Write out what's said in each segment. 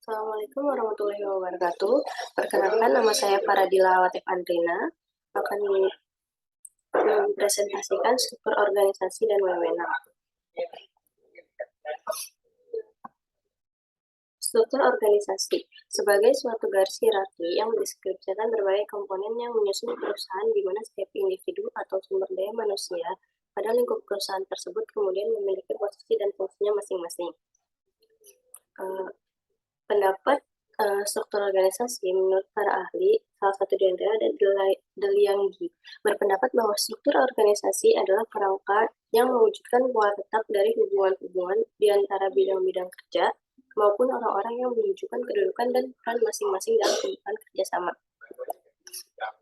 Assalamualaikum warahmatullahi wabarakatuh. Perkenalkan, nama saya Faradila Latif Andrina, akan mempresentasikan struktur organisasi dan wewenang. Struktur organisasi sebagai suatu garis hierarki yang mendeskripsikan berbagai komponen yang menyusun perusahaan di mana setiap individu atau sumber daya manusia pada lingkup perusahaan tersebut kemudian memiliki posisi dan fungsinya masing-masing. Pendapat struktur organisasi menurut para ahli, salah satu di antara ada Delianggi, berpendapat bahwa struktur organisasi adalah kerangka yang mewujudkan pola tetap dari hubungan-hubungan di antara bidang-bidang kerja maupun orang-orang yang menunjukkan kedudukan dan peran masing-masing dalam kehidupan kerjasama.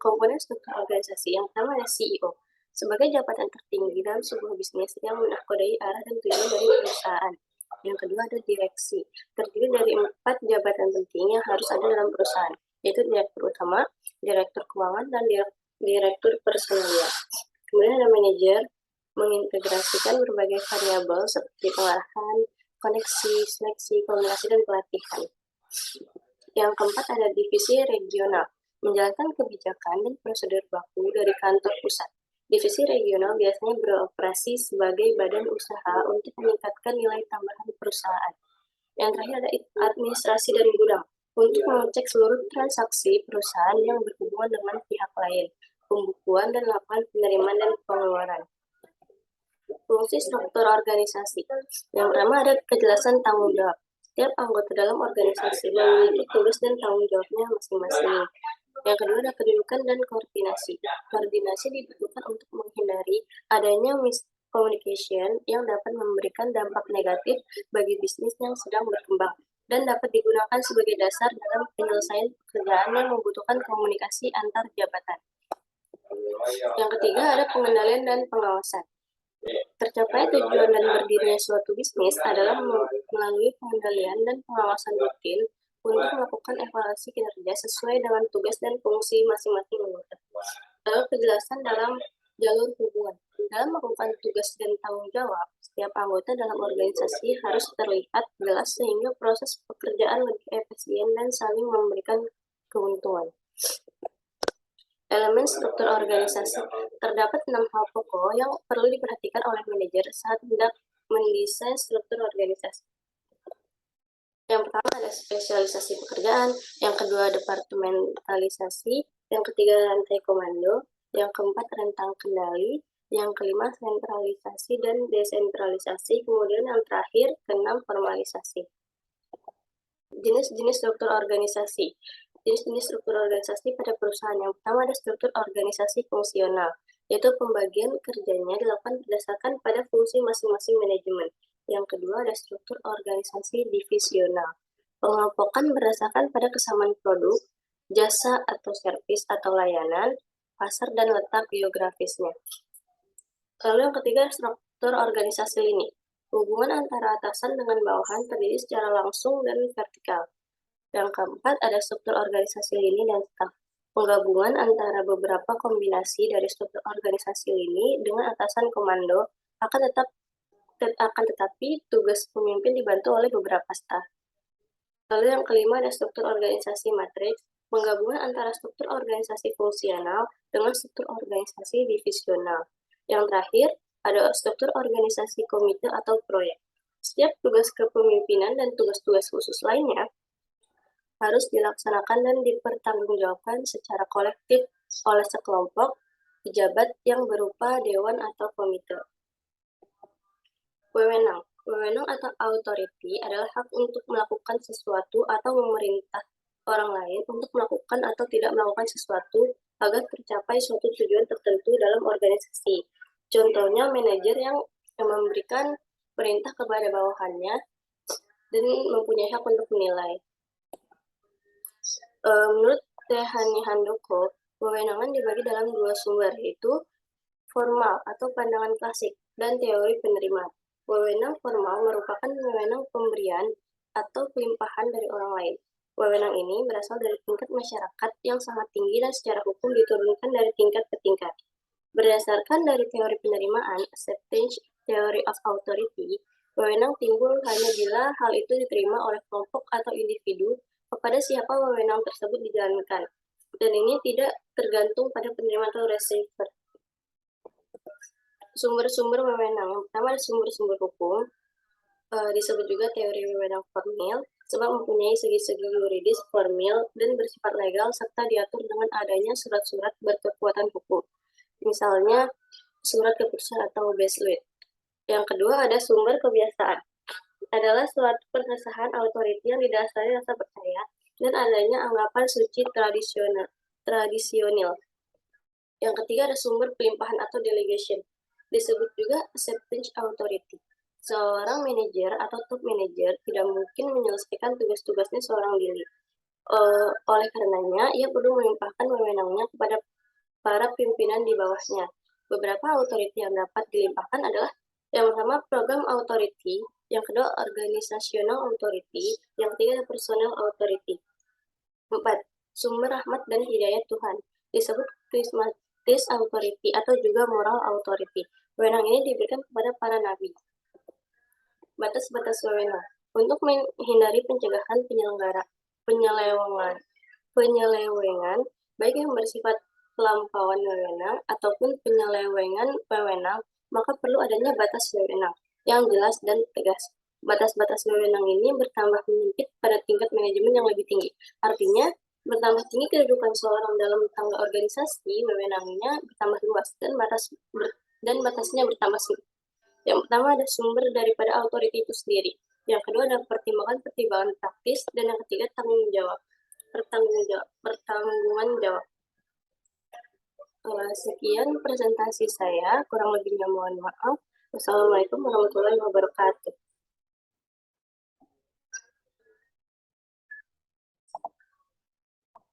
Komponen struktur organisasi yang pertama adalah CEO, sebagai jabatan tertinggi dalam sebuah bisnis yang menakodai arah dan tujuan dari perusahaan. Yang kedua ada direksi, terdiri dari 4 jabatan penting yang harus ada dalam perusahaan, yaitu direktur utama, direktur keuangan, dan direktur personalia. Kemudian ada manajer, mengintegrasikan berbagai variabel seperti pengarahan, koneksi, seleksi, komunikasi, dan pelatihan. Yang keempat ada divisi regional, menjalankan kebijakan dan prosedur baku dari kantor pusat. Divisi regional biasanya beroperasi sebagai badan usaha untuk meningkatkan nilai tambahan perusahaan. Yang terakhir ada administrasi dan gudang, untuk mengecek seluruh transaksi perusahaan yang berhubungan dengan pihak lain, pembukuan dan laporan penerimaan dan pengeluaran. Fungsi struktur organisasi. Yang pertama ada kejelasan tanggung jawab. Setiap anggota dalam organisasi memiliki tugas dan tanggung jawabnya masing-masing. Yang kedua ada kedudukan dan koordinasi. Koordinasi dibutuhkan untuk menghindari adanya miscommunication yang dapat memberikan dampak negatif bagi bisnis yang sedang berkembang dan dapat digunakan sebagai dasar dalam penyelesaian pekerjaan yang membutuhkan komunikasi antar jabatan. Yang ketiga ada pengendalian dan pengawasan. Tercapai tujuan dan berdirinya suatu bisnis adalah melalui pengendalian dan pengawasan rutin untuk melakukan evaluasi kinerja sesuai dengan tugas dan fungsi masing-masing anggota. Lalu kejelasan dalam jalur hubungan. Dalam melakukan tugas dan tanggung jawab, setiap anggota dalam organisasi harus terlihat jelas sehingga proses pekerjaan lebih efisien dan saling memberikan keuntungan. Elemen struktur organisasi. Terdapat 6 hal pokok yang perlu diperhatikan oleh manajer saat hendak mendesain struktur organisasi. Yang pertama ada spesialisasi pekerjaan, yang kedua departementalisasi, yang ketiga rantai komando, yang keempat rentang kendali, yang kelima sentralisasi dan desentralisasi, kemudian yang terakhir keenam formalisasi. Jenis-jenis struktur organisasi. Jenis-jenis struktur organisasi pada perusahaan. Yang pertama ada struktur organisasi fungsional, yaitu pembagian kerjanya dilakukan berdasarkan pada fungsi masing-masing manajemen. Yang kedua ada struktur organisasi divisional, pengelompokan berdasarkan pada kesamaan produk, jasa atau servis atau layanan, pasar dan letak geografisnya. Lalu yang ketiga struktur organisasi lini, hubungan antara atasan dengan bawahan terdiri secara langsung dan vertikal. Yang keempat ada struktur organisasi lini dan staf, penggabungan antara beberapa kombinasi dari struktur organisasi lini dengan atasan komando akan tetapi tugas pemimpin dibantu oleh beberapa staf. Lalu yang kelima ada struktur organisasi matriks, penggabungan antara struktur organisasi fungsional dengan struktur organisasi divisional. Yang terakhir ada struktur organisasi komite atau proyek. Setiap tugas kepemimpinan dan tugas-tugas khusus lainnya harus dilaksanakan dan dipertanggungjawabkan secara kolektif oleh sekelompok pejabat yang berupa dewan atau komite. Wewenang. Wewenang atau authority adalah hak untuk melakukan sesuatu atau memerintah orang lain untuk melakukan atau tidak melakukan sesuatu agar tercapai suatu tujuan tertentu dalam organisasi. Contohnya manajer yang memberikan perintah kepada bawahannya dan mempunyai hak untuk menilai. Menurut Tehani Handoko, wewenangan dibagi dalam 2 sumber, yaitu formal atau pandangan klasik dan teori penerimaan. Wewenang formal merupakan wewenang pemberian atau pelimpahan dari orang lain. Wewenang ini berasal dari tingkat masyarakat yang sangat tinggi dan secara hukum diturunkan dari tingkat ke tingkat. Berdasarkan dari teori penerimaan, acceptance theory of authority, Wewenang timbul hanya bila hal itu diterima oleh kelompok atau individu kepada siapa wewenang tersebut dijalankan, dan ini tidak tergantung pada penerima atau receiver. Sumber-sumber wewenang. Yang pertama ada sumber-sumber hukum, disebut juga teori wewenang formil, sebab mempunyai segi-segi yuridis, formil, dan bersifat legal, serta diatur dengan adanya surat-surat berkekuatan hukum. Misalnya, surat keputusan atau Besluit. Yang kedua ada sumber kebiasaan. Adalah suatu perkesahan autoriti yang didasari rasa percaya dan adanya anggapan suci tradisional. Yang ketiga ada sumber pelimpahan atau delegation. Disebut juga acceptance authority. Seorang manajer atau top manager tidak mungkin menyelesaikan tugas-tugasnya seorang diri. Oleh karenanya, ia perlu melimpahkan wewenangnya kepada para pimpinan di bawahnya. Beberapa authority yang dapat dilimpahkan adalah yang pertama program authority, yang kedua organizational authority, yang ketiga personal authority. 4. Sumber rahmat dan hidayah Tuhan, disebut charismatic authority atau juga moral authority. Wewenang ini diberikan kepada para nabi. Batas-batas wewenang. Untuk menghindari pencegahan penyelewengan, baik yang bersifat pelampauan wewenang ataupun penyelewengan wewenang, maka perlu adanya batas wewenang yang jelas dan tegas. Batas-batas wewenang ini bertambah menyempit pada tingkat manajemen yang lebih tinggi. Artinya, bertambah tinggi kedudukan seorang dalam tangga organisasi, wewenangnya bertambah luas dan batasnya bertambah sempit. Yang pertama ada sumber daripada authority itu sendiri. Yang kedua ada pertimbangan praktis, dan yang ketiga pertanggungan jawab. Sekian presentasi saya, kurang lebihnya mohon maaf. Wassalamualaikum warahmatullahi wabarakatuh.